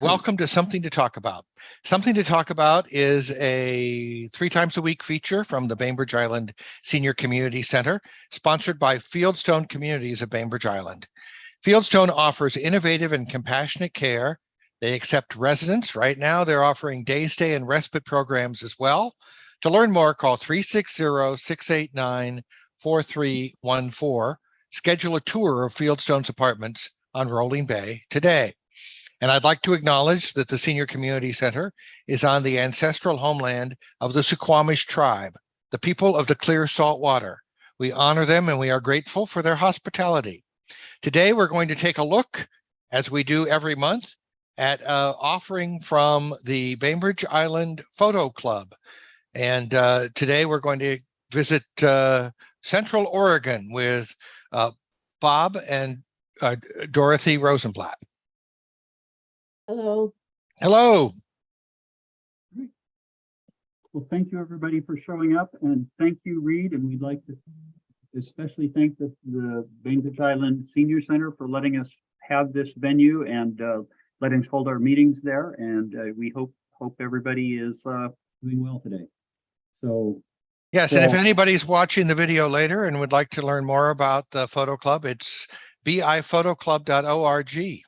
Welcome to Something to Talk About. Something to Talk About is a 3 times a week feature from the Bainbridge Island Senior Community Center, sponsored by Fieldstone Communities of Bainbridge Island. Fieldstone offers innovative and compassionate care. They accept residents. Right now, they're offering day stay and respite programs as well. To learn more, call 360-689-4314. Schedule a tour of Fieldstone's apartments on Rolling Bay today. And I'd like to acknowledge that the Senior Community Center is on the ancestral homeland of the Suquamish tribe, the people of the clear salt water. We honor them and we are grateful for their hospitality. Today, we're going to take a look, as we do every month, at an offering from the Bainbridge Island Photo Club. And today we're going to visit Central Oregon with Bob and Dorothy Rosenbladt. Hello. Hello. Well, thank you everybody for showing up, and thank you, Reed. And we'd like to especially thank the Bainbridge Island Senior Center for letting us have this venue and letting us hold our meetings there. And we hope everybody is doing well today. So yes, and if anybody's watching the video later and would like to learn more about the photo club, it's biphotoclub.org.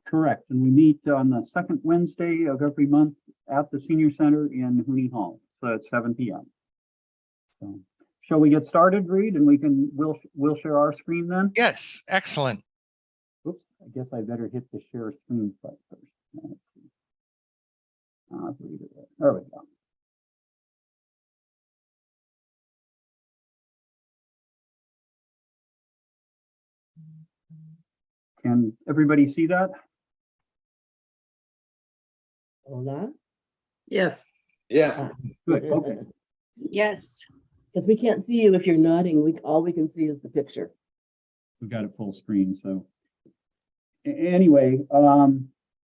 Correct. And we meet on the second Wednesday of every month at the Senior Center in Hooney Hall. So it's 7 p.m. So shall we get started, Reed? And we'll share our screen then? Yes, excellent. Oops, I guess I better hit the share screen button first. Let's see. There we go. Can everybody see that? Hola. Yes. Yeah. Good. Okay. Yes. Because we can't see you if you're nodding. All we can see is the picture. We've got it full screen. So anyway,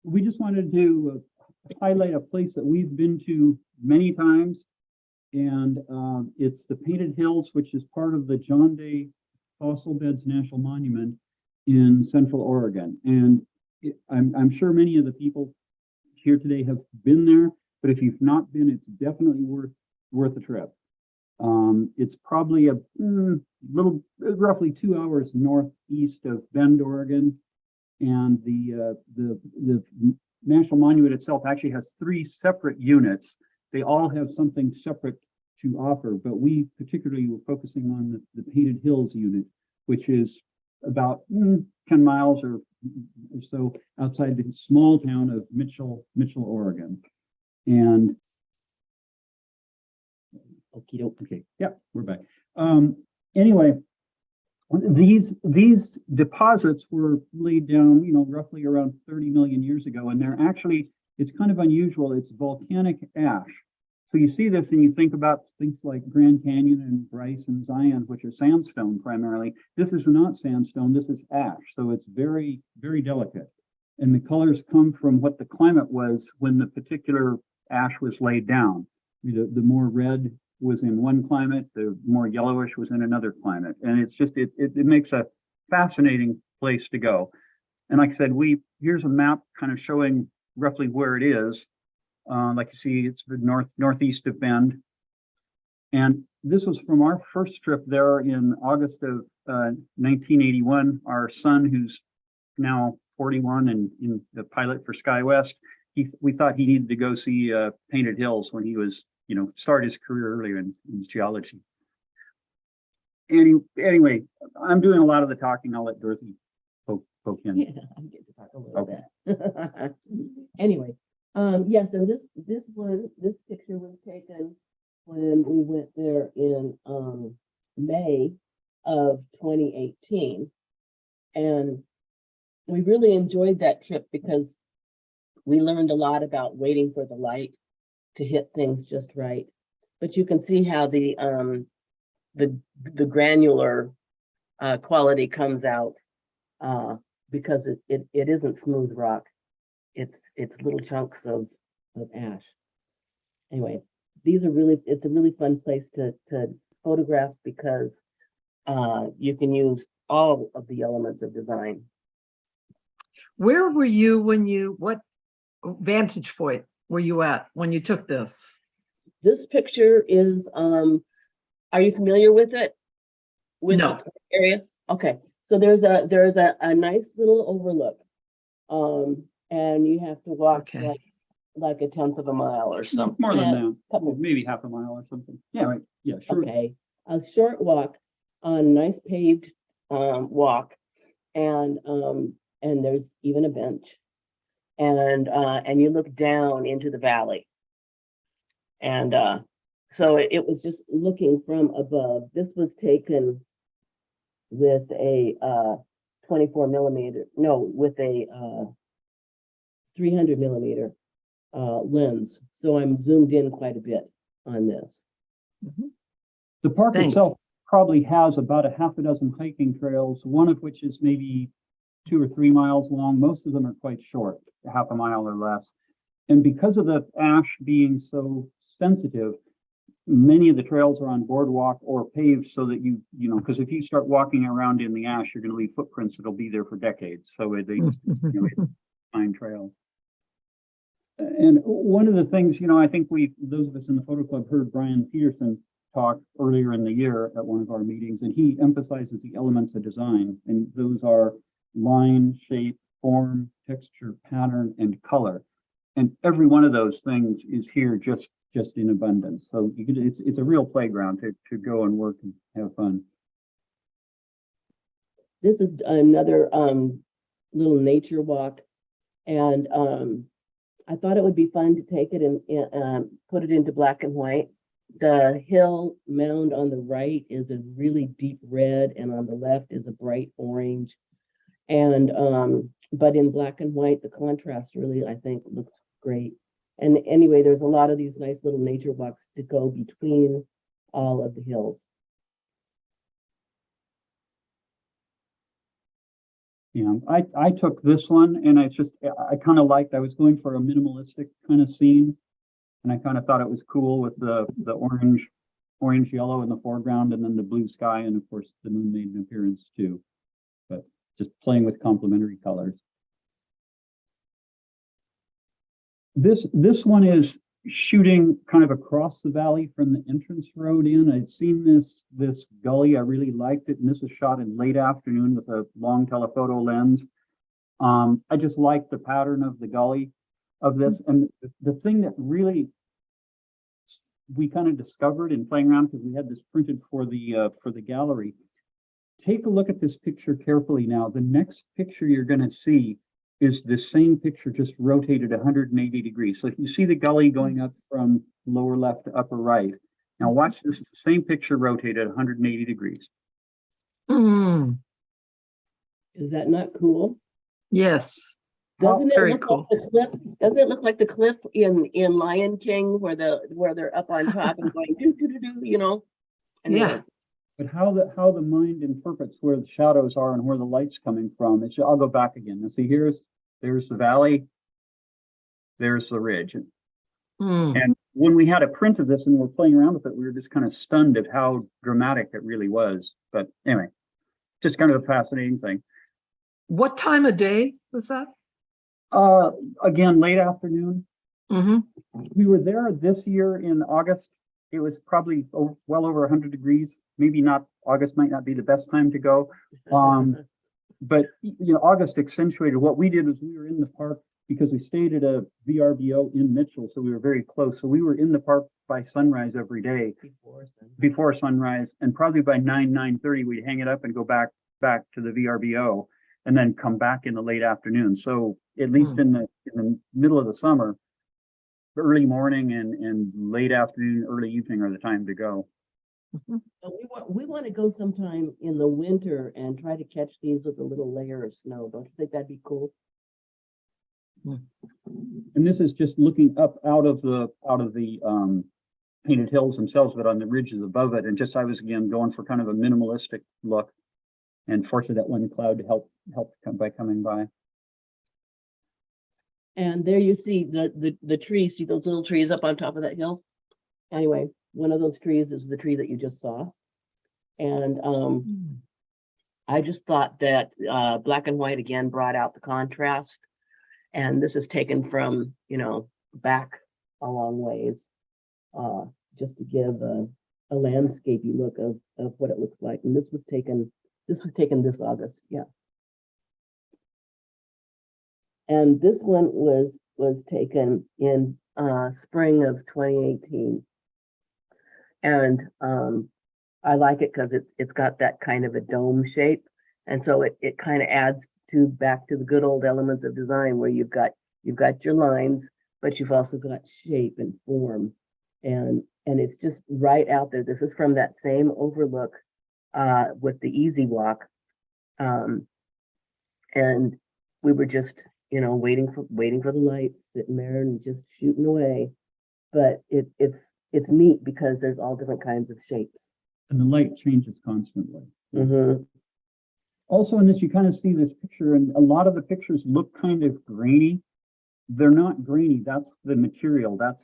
we just wanted to highlight a place that we've been to many times, and it's the Painted Hills, which is part of the John Day Fossil Beds National Monument in Central Oregon. And I'm sure many of the people here today have been there, but if you've not been, it's definitely worth a trip. It's probably roughly 2 hours northeast of Bend, Oregon, and the National Monument itself actually has 3 separate units. They all have something separate to offer, but we particularly were focusing on the Painted Hills unit, which is about 10 miles or so outside the small town of Mitchell, Oregon. And okay, yeah, we're back. Anyway, these deposits were laid down, roughly around 30 million years ago, and they're actually, it's kind of unusual. It's volcanic ash. So you see this and you think about things like Grand Canyon and Bryce and Zion, which are sandstone primarily. This is not sandstone, this is ash. So it's very, very delicate. And the colors come from what the climate was when the particular ash was laid down. The more red was in one climate, the more yellowish was in another climate. And it's just, it makes a fascinating place to go. And like I said, here's a map kind of showing roughly where it is. Like you see, it's the northeast of Bend. And this was from our first trip there in August of 1981. Our son, who's now 41 and in the pilot for SkyWest, we thought he needed to go see Painted Hills when he was, start his career earlier in geology. Anyway, I'm doing a lot of the talking. I'll let Dorothy poke in. Yeah, I get to talk a little bit. Anyway. Yes, and this picture was taken when we went there in May of 2018. And we really enjoyed that trip because we learned a lot about waiting for the light to hit things just right. But you can see how the granular quality comes out because it isn't smooth rock. It's little chunks of ash. Anyway, it's a really fun place to photograph because you can use all of the elements of design. Where were you what vantage point were you at when you took this? This picture is, are you familiar with it? With No. the area? Okay, so there's a nice little overlook. And you have to walk Okay. like a tenth of a mile or something. More than that, Couple, maybe half a mile or something. Yeah, right. Yeah, sure. okay, a short walk on nice paved walk, and there's even a bench, and you look down into the valley, and so it was just looking from above. This was taken with a 24 millimeter, no, with a 300 millimeter lens, so I'm zoomed in quite a bit on this. The park Thanks. itself probably has about a half a dozen hiking trails, one of which is maybe 2 or 3 miles long. Most of them are quite short, half a mile or less. And because of the ash being so sensitive, many of the trails are on boardwalk or paved so that you know, because if you start walking around in the ash, you're going to leave footprints that'll be there for decades. So they find trails. And one of the things, you know, I think those of us in the photo club heard Brian Peterson talk earlier in the year at one of our meetings, and he emphasizes the elements of design, and those are line, shape, form, texture, pattern, and color. And every one of those things is here just in abundance. So you can, it's a real playground to go and work and have fun. This is another little nature walk, and I thought it would be fun to take it and put it into black and white. The hill mound on the right is a really deep red, and on the left is a bright orange. And but in black and white, the contrast really, I think, looks great. And anyway, there's a lot of these nice little nature walks to go between all of the hills. Yeah, I took this one, and I kind of liked, I was going for a minimalistic kind of scene, and I kind of thought it was cool with the orange yellow in the foreground, and then the blue sky, and of course the moon made an appearance too. But just playing with complementary colors. This one is shooting kind of across the valley from the entrance road in. I'd seen this gully. I really liked it, and this was shot in late afternoon with a long telephoto lens. I just liked the pattern of the gully of this, and the thing that really we kind of discovered in playing around, because we had this printed for the gallery. Take a look at this picture carefully now. The next picture you're going to see is the same picture, just rotated 180 degrees. So if you see the gully going up from lower left to upper right, now watch this same picture rotated 180 degrees. Is that not cool? Yes. Doesn't it very look cool. like the cliff? Doesn't it look like the cliff in Lion King where they're up on top and going do do do do, you know? Anyway. Yeah. But how the mind interprets where the shadows are and where the light's coming from. I'll go back again. Now see, there's the valley, there's the ridge. And when we had a print of this and we're playing around with it, we were just kind of stunned at how dramatic it really was. But anyway, just kind of a fascinating thing. What time of day was that? Again, late afternoon. We were there this year in August. It was probably well over 100 degrees. Maybe not, August might not be the best time to go. But you know, August accentuated. What we did was we were in the park because we stayed at a VRBO in Mitchell, so we were very close. So we were in the park by sunrise every day, before sunrise, and probably by 9:30 we'd hang it up and go back to the VRBO, and then come back in the late afternoon. So at least in the middle of the summer, early morning and late afternoon, early evening are the time to go. So we want to go sometime in the winter and try to catch these with a little layer of snow. Don't you think that'd be cool? And this is just looking up out of the painted hills themselves, but on the ridges above it. And just I was again going for kind of a minimalistic look, and fortunately that one cloud helped come by coming by. And there you see the trees. See those little trees up on top of that hill? Anyway, one of those trees is the tree that you just saw. And I just thought that black and white again brought out the contrast. And this is taken from, back a long ways, just to give a landscapey look of what it looks like. And this was taken this August, yeah. And this one was taken in spring of 2018. And I like it because it's got that kind of a dome shape. And so it kind of adds back to the good old elements of design where you've got your lines, but you've also got shape and form. And it's just right out there. This is from that same overlook with the easy walk. And we were just, waiting for the lights, sitting there and just shooting away. But it's neat because there's all different kinds of shapes. And the light changes constantly. Mm-hmm. Also in this, you kind of see this picture, and a lot of the pictures look kind of grainy. They're not grainy. That's the material. That's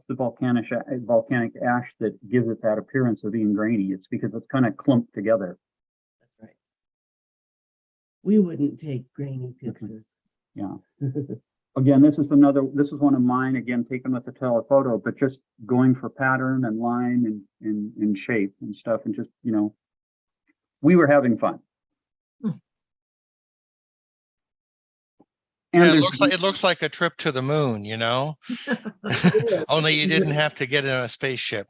the volcanic ash that gives it that appearance of being grainy. It's because it's kind of clumped together. That's right. We wouldn't take grainy pictures. Yeah. Again, this is one of mine, again, taken with a telephoto, but just going for pattern and line and shape and stuff. And just, we were having fun. And Yeah, it looks like a trip to the moon, Only you didn't have to get in a spaceship.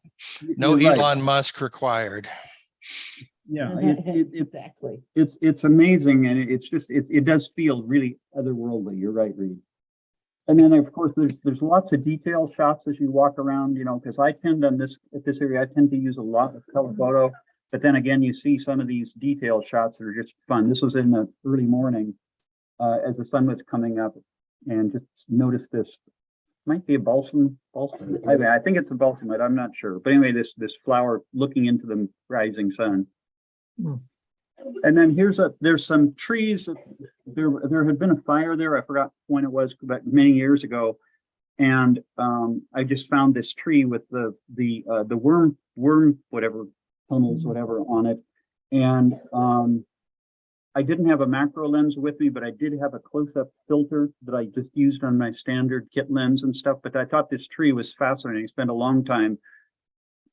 No You're right. Elon Musk required. Yeah, Exactly. It's amazing, and it does feel really otherworldly. You're right, Reed. And then of course there's lots of detail shots as you walk around, because I tend at this area, I tend to use a lot of telephoto, but then again you see some of these detail shots that are just fun. This was in the early morning as the sun was coming up, and just noticed this. Might be a balsam. I think it's a balsamite. I'm not sure, but anyway, this flower looking into the rising sun. Hmm. And then there's some trees. There had been a fire there. I forgot when it was, but many years ago. And I just found this tree with the worm whatever tunnels whatever on it. And I didn't have a macro lens with me, but I did have a close-up filter that I just used on my standard kit lens and stuff. But I thought this tree was fascinating. I spent a long time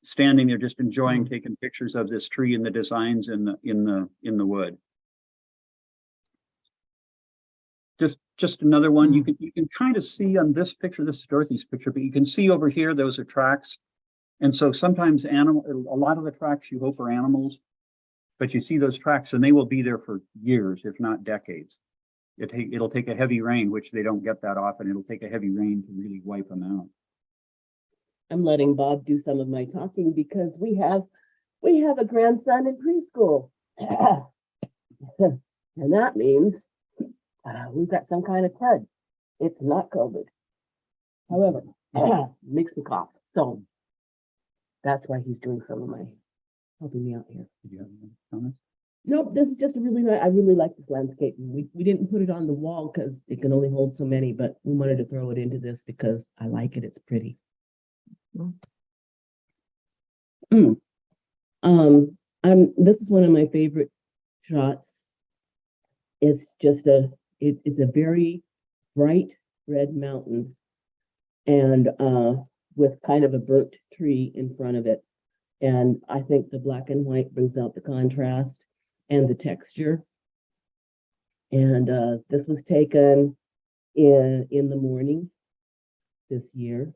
standing there just enjoying taking pictures of this tree and the designs in the wood. Just another one. You can kind of see on this picture, this is Dorothy's picture, but you can see over here those are tracks. And so sometimes a lot of the tracks you hope are animals, but you see those tracks and they will be there for years, if not decades. It'll take a heavy rain, which they don't get that often. It'll take a heavy rain to really wipe them out. I'm letting Bob do some of my talking because we have a grandson in preschool. And that means we've got some kind of crud. It's not COVID. However, makes me cough. So that's why he's doing some of my helping me out here. Did you have any comments? Nope, this is just a really nice, I really like this landscape. We didn't put it on the wall because it can only hold so many, but we wanted to throw it into this because I like it. It's pretty. This is one of my favorite shots. It's just it's a very bright red mountain and with kind of a burnt tree in front of it. And I think the black and white brings out the contrast and the texture. And this was taken in the morning this year.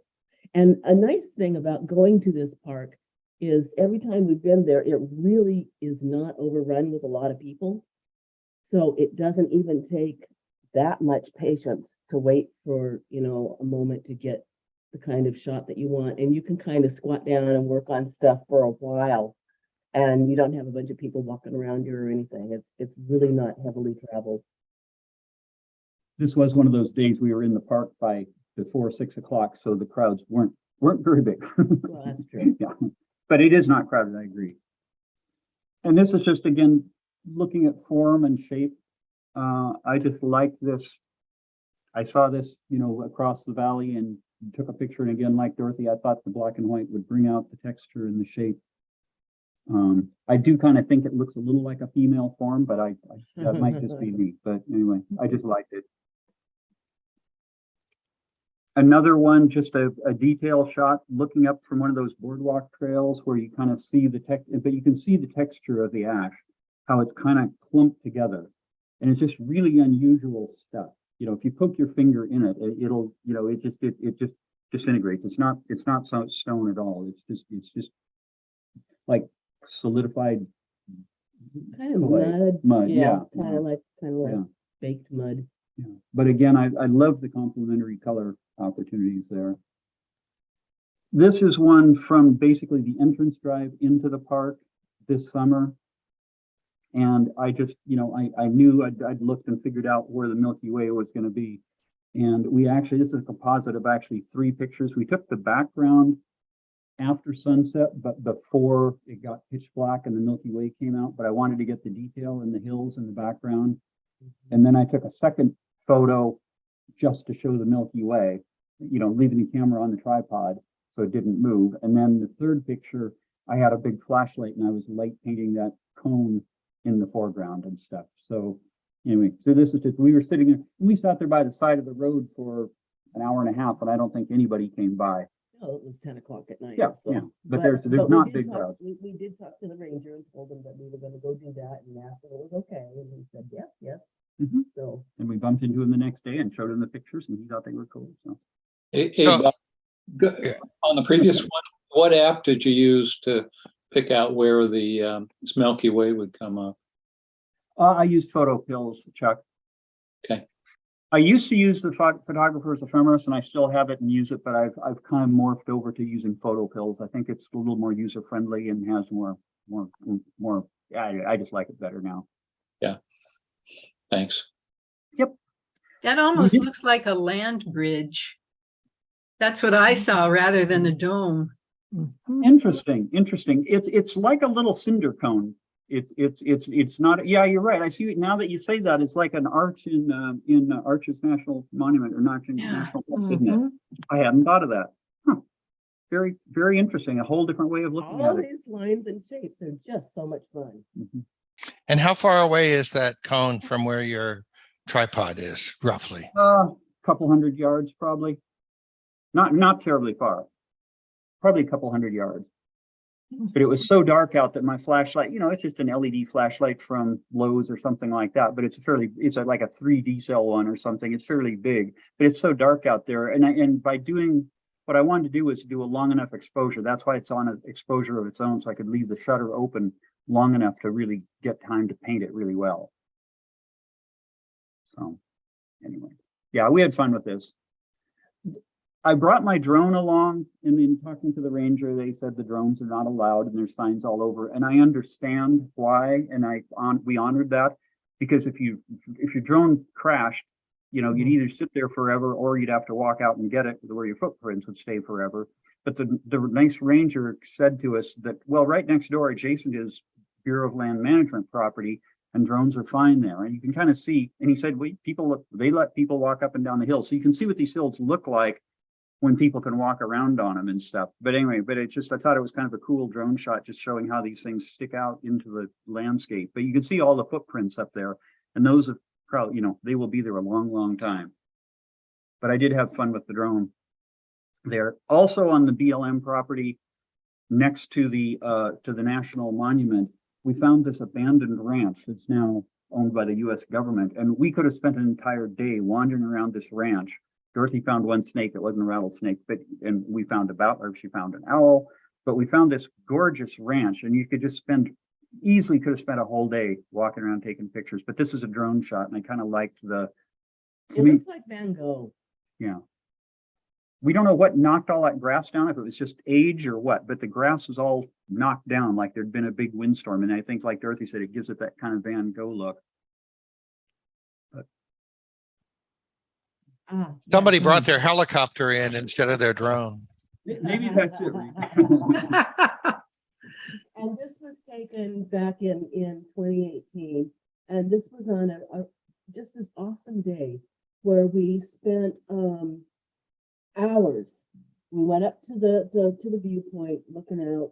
And a nice thing about going to this park is every time we've been there, it really is not overrun with a lot of people. So it doesn't even take that much patience to wait for, a moment to get the kind of shot that you want. And you can kind of squat down and work on stuff for a while. And you don't have a bunch of people walking around you or anything. It's really not heavily traveled. This was one of those days we were in the park by before 6 o'clock, so the crowds weren't very big. Well, that's true. Yeah, but it is not crowded, I agree. And this is just, again, looking at form and shape. I just like this. I saw this, across the valley and took a picture. And again, like Dorothy, I thought the black and white would bring out the texture and the shape. I do kind of think it looks a little like a female form, but that might just be me. But anyway, I just liked it. Another one, just a detail shot looking up from one of those boardwalk trails where you kind of see the but you can see the texture of the ash, how it's kind of clumped together. And it's just really unusual stuff. You know, if you poke your finger in it, it'll, you know, it just disintegrates. It's not stone at all. It's just like solidified Kind of clay. mud. Yeah. Kind of like Yeah. baked mud. Yeah. But again, I love the complementary color opportunities there. This is one from basically the entrance drive into the park this summer. And I just, you know, I knew I'd looked and figured out where the Milky Way was going to be. And we actually, this is a composite of actually 3 pictures. We took the background after sunset, but before it got pitch black and the Milky Way came out. But I wanted to get the detail in the hills in the background. And then I took a second photo just to show the Milky Way, you know, leaving the camera on the tripod so it didn't move. And then the third picture, I had a big flashlight and I was light painting that cone in the foreground and stuff. So anyway, so this is just, we were sitting there, we sat there by the side of the road for an hour and a half, and I don't think anybody came by. Oh, it was 10 o'clock at night. Yeah, so. yeah, but there's we not did big talk- crowds. We did talk to the ranger and told him that we were going to go do that and asked if it was okay. And he said, yes. Mhm. So And we bumped into him the next day and showed him the pictures, and he thought they were cool. So Hey, So- Bob, Yeah. on the previous one, what app did you use to pick out where the Milky Way would come up? I used photo pills, Chuck. Okay. I used to use the photographer's ephemeris, and I still have it and use it, but I've kind of morphed over to using photo pills. I think it's a little more user friendly and has more. I just like it better now. Thanks. That almost did- looks like a land bridge. That's what I saw rather than a dome. Interesting. It's like a little cinder cone. It's not. Yeah, you're right. I see it now that you say that. It's like an arch in Arches National Monument or National Park, isn't it? Mhm. I hadn't thought of that. Huh. Very, very interesting. A whole different way of looking all at it. these lines and shapes, they're just so much fun. Mhm. And how far away is that cone from where your tripod is, roughly? Couple hundred yards, probably. Not terribly far. Probably a couple hundred yards. But it was so dark out that my flashlight, you know, it's just an LED flashlight from Lowe's or something like that. But it's like a 3D cell one or something. It's fairly big, but it's so dark out there. And by doing what I wanted to do was do a long enough exposure. That's why it's on an exposure of its own, so I could leave the shutter open long enough to really get time to paint it really well. So anyway, yeah, we had fun with this. I brought my drone along, and in talking to the ranger, they said the drones are not allowed and there's signs all over. And I understand why, and we honored that, because if your drone crashed, you know, you'd either sit there forever or you'd have to walk out and get it where your footprints would stay forever. But the nice ranger said to us that, well, right next door adjacent is Bureau of Land Management property, and drones are fine there. And you can kind of see, and he said, they let people walk up and down the hill. So you can see what these hills look like when people can walk around on them and stuff. But anyway, I thought it was kind of a cool drone shot, just showing how these things stick out into the landscape. But you can see all the footprints up there, and those have probably, you know, they will be there a long, long time. But I did have fun with the drone there. Also on the BLM property, next to the National Monument, we found this abandoned ranch that's now owned by the U.S. government, and we could have spent an entire day wandering around this ranch. Dorothy found one snake that wasn't a rattlesnake, and she found an owl, but we found this gorgeous ranch, and you could just easily could have spent a whole day walking around taking pictures. But this is a drone shot, and I kind of liked It looks like Van Gogh. yeah. We don't know what knocked all that grass down, if it was just age or what, but the grass is all knocked down like there'd been a big windstorm. And I think, like Dorothy said, it gives it that kind of Van Gogh look. Somebody brought their helicopter in instead of their drone. Maybe that's it. Reed. And this was taken back in 2018. And this was on just this awesome day where we spent hours. We went up to the viewpoint looking out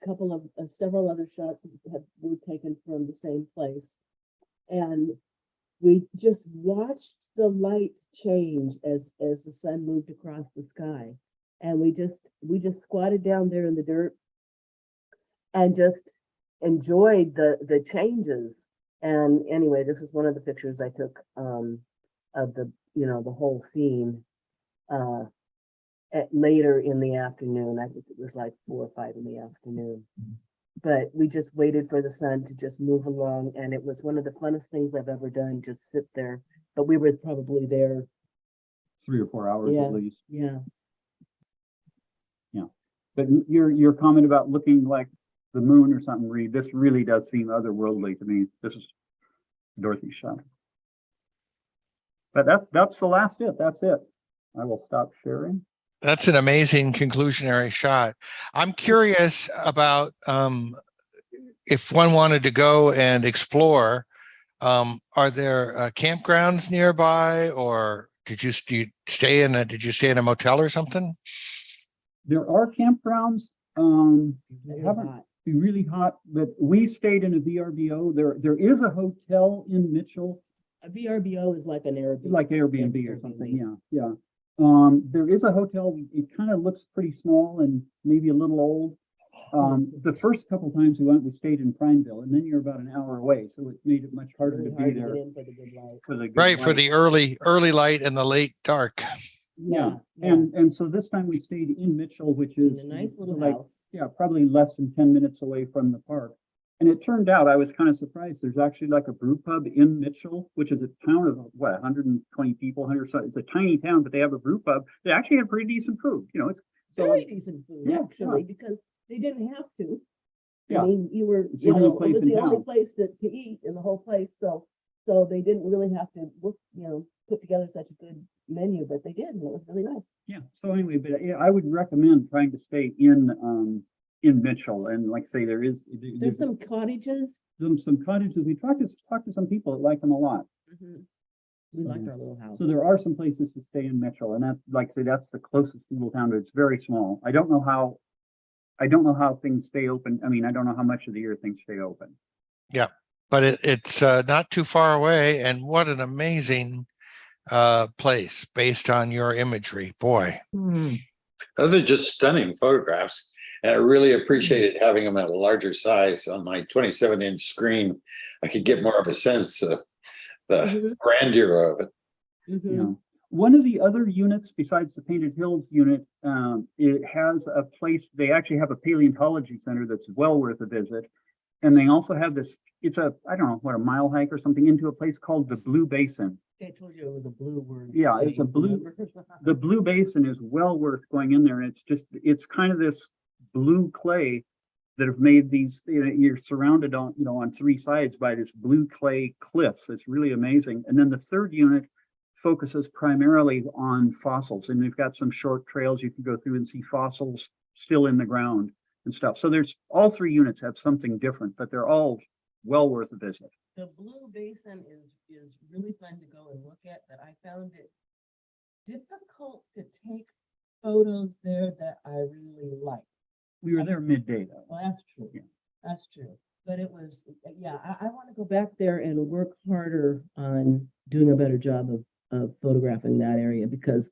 couple of several other shots were taken from the same place, and we just watched the light change as the sun moved across the sky, and we just squatted down there in the dirt and just enjoyed the changes. And anyway, this is one of the pictures I took of the the whole scene at later in the afternoon. I think it was like 4 or 5 in the afternoon. But we just waited for the sun to just move along, and it was one of the funnest things I've ever done, just sit there. But we were probably there 3 or 4 hours Yeah. at least. yeah. But your comment about looking like the moon or something, Reed, this really does seem otherworldly to me. This is Dorothy's shot. But that's the last bit. That's it. I will stop sharing. That's an amazing conclusionary shot. I'm curious about if one wanted to go and explore, are there campgrounds nearby, or did you stay in a motel or something? There are campgrounds. They Really haven't hot. be really hot, but we stayed in a VRBO. There is a hotel in Mitchell, A VRBO is like an Airbnb. like Airbnb or Airbnb. something. Yeah. There is a hotel. It kind of looks pretty small and maybe a little old. The first couple times we went, we stayed in Prineville, and then you're about an hour away, so it made it much harder Really to hard be to get there in for the good light. for the good Right, for light. the early light and the late dark. Yeah. And so this time we stayed in Mitchell, which is In a nice little like, house. yeah, probably less than 10 minutes away from the park. And it turned out, I was kind of surprised, there's actually like a brew pub in Mitchell, which is a town of what, 120 people, 100, it's a tiny town, but they have a brew pub. They actually have pretty decent food, it's so, Very decent food, Yeah, actually, because they didn't have to. Yeah. I mean, you were, It's the only place it was in the only town. place to eat in the whole place, so they didn't really have to work, put together such a good menu, but they did, and it was really nice. yeah. So anyway, but yeah, I would recommend trying to stay in Mitchell. And like I say, There's some cottages. some cottages. We talked to some people that like them a lot. We liked our little house. So there are some places to stay in Mitchell, and that's, like I say, that's the closest little town. It's very small. I don't know how things stay open. I mean, I don't know how much of the year things stay open. Yeah, but it's not too far away, and what an amazing place based on your imagery, boy. Those are just stunning photographs. And I really appreciated having them at a larger size on my 27-inch screen. I could get more of a sense of the grandeur of it. You know, one of the other units besides the Painted Hills unit, it has a place. They actually have a paleontology center that's well worth a visit, and they also have this. It's a, I don't know what, a mile hike or something into a place called the Blue Basin. I told you it was a blue word. Yeah, it's a blue. The Blue Basin is well worth going in there, and it's kind of this blue clay that have made these. You're surrounded on on 3 sides by this blue clay cliffs. It's really amazing. And then the third unit focuses primarily on fossils, and they've got some short trails you can go through and see fossils still in the ground and stuff. So there's all 3 units have something different, but they're all well worth a visit. The Blue Basin is really fun to go and look at, but I found it difficult to take photos there that I really like. We were there midday though. Well, that's true. Yeah. That's true. But it was, yeah, I want to go back there and work harder on doing a better job of photographing that area, because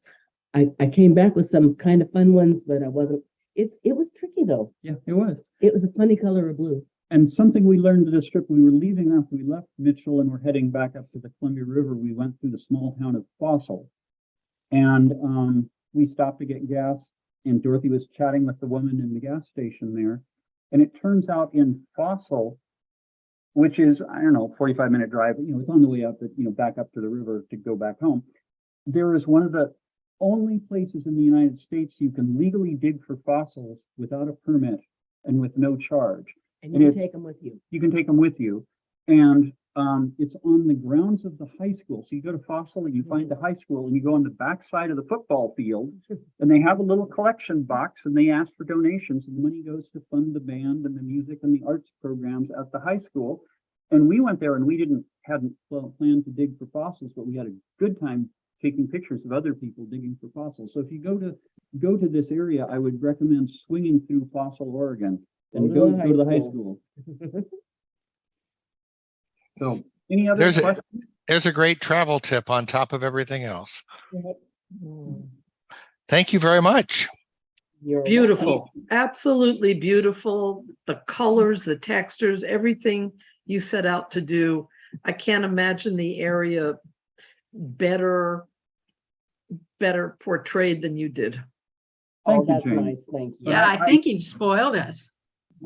I came back with some kind of fun ones, but I wasn't, it was tricky though. Yeah, it was. It was a funny color of blue. And something we learned in this trip, we were leaving after we left Mitchell and we're heading back up to the Columbia River. We went through the small town of Fossil, and we stopped to get gas, and Dorothy was chatting with the woman in the gas station there. And it turns out in Fossil, which is, I don't know, 45-minute drive, it's on the way up, back up to the river to go back home. There is one of the only places in the United States you can legally dig for fossils without a permit and with no charge. And And you can it's- take them with you. You can take them with you. And it's on the grounds of the high school. So you go to Fossil and you find the high school, and you go on the back side of the football field, and they have a little collection box, and they ask for donations, and the money goes to fund the band and the music and the arts programs at the high school. And we went there, and we hadn't planned to dig for fossils, but we had a good time taking pictures of other people digging for fossils. So if you go to this area, I would recommend swinging through Fossil Oregon and go to the high school. So any other There's a- questions? There's a great travel tip on top of everything else. Mm, Thank you very much. you're welcome. Beautiful, absolutely beautiful. The colors, the textures, everything you set out to do. I can't imagine the area better portrayed than you did. Oh, Thank you, that's Jane. nice, thank you. Yeah, I think you've spoiled us.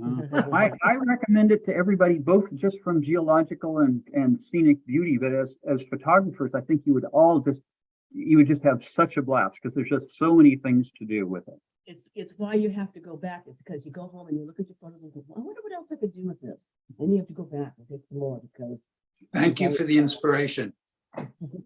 I recommend it to everybody, both just from geological and scenic beauty, but as photographers, I think you would just have such a blast because there's just so many things to do with it. It's why you have to go back. It's because you go home and you look at your photos and go, I wonder what else I could do with this. Then you have to go back and take some more because Thank you for the inspiration.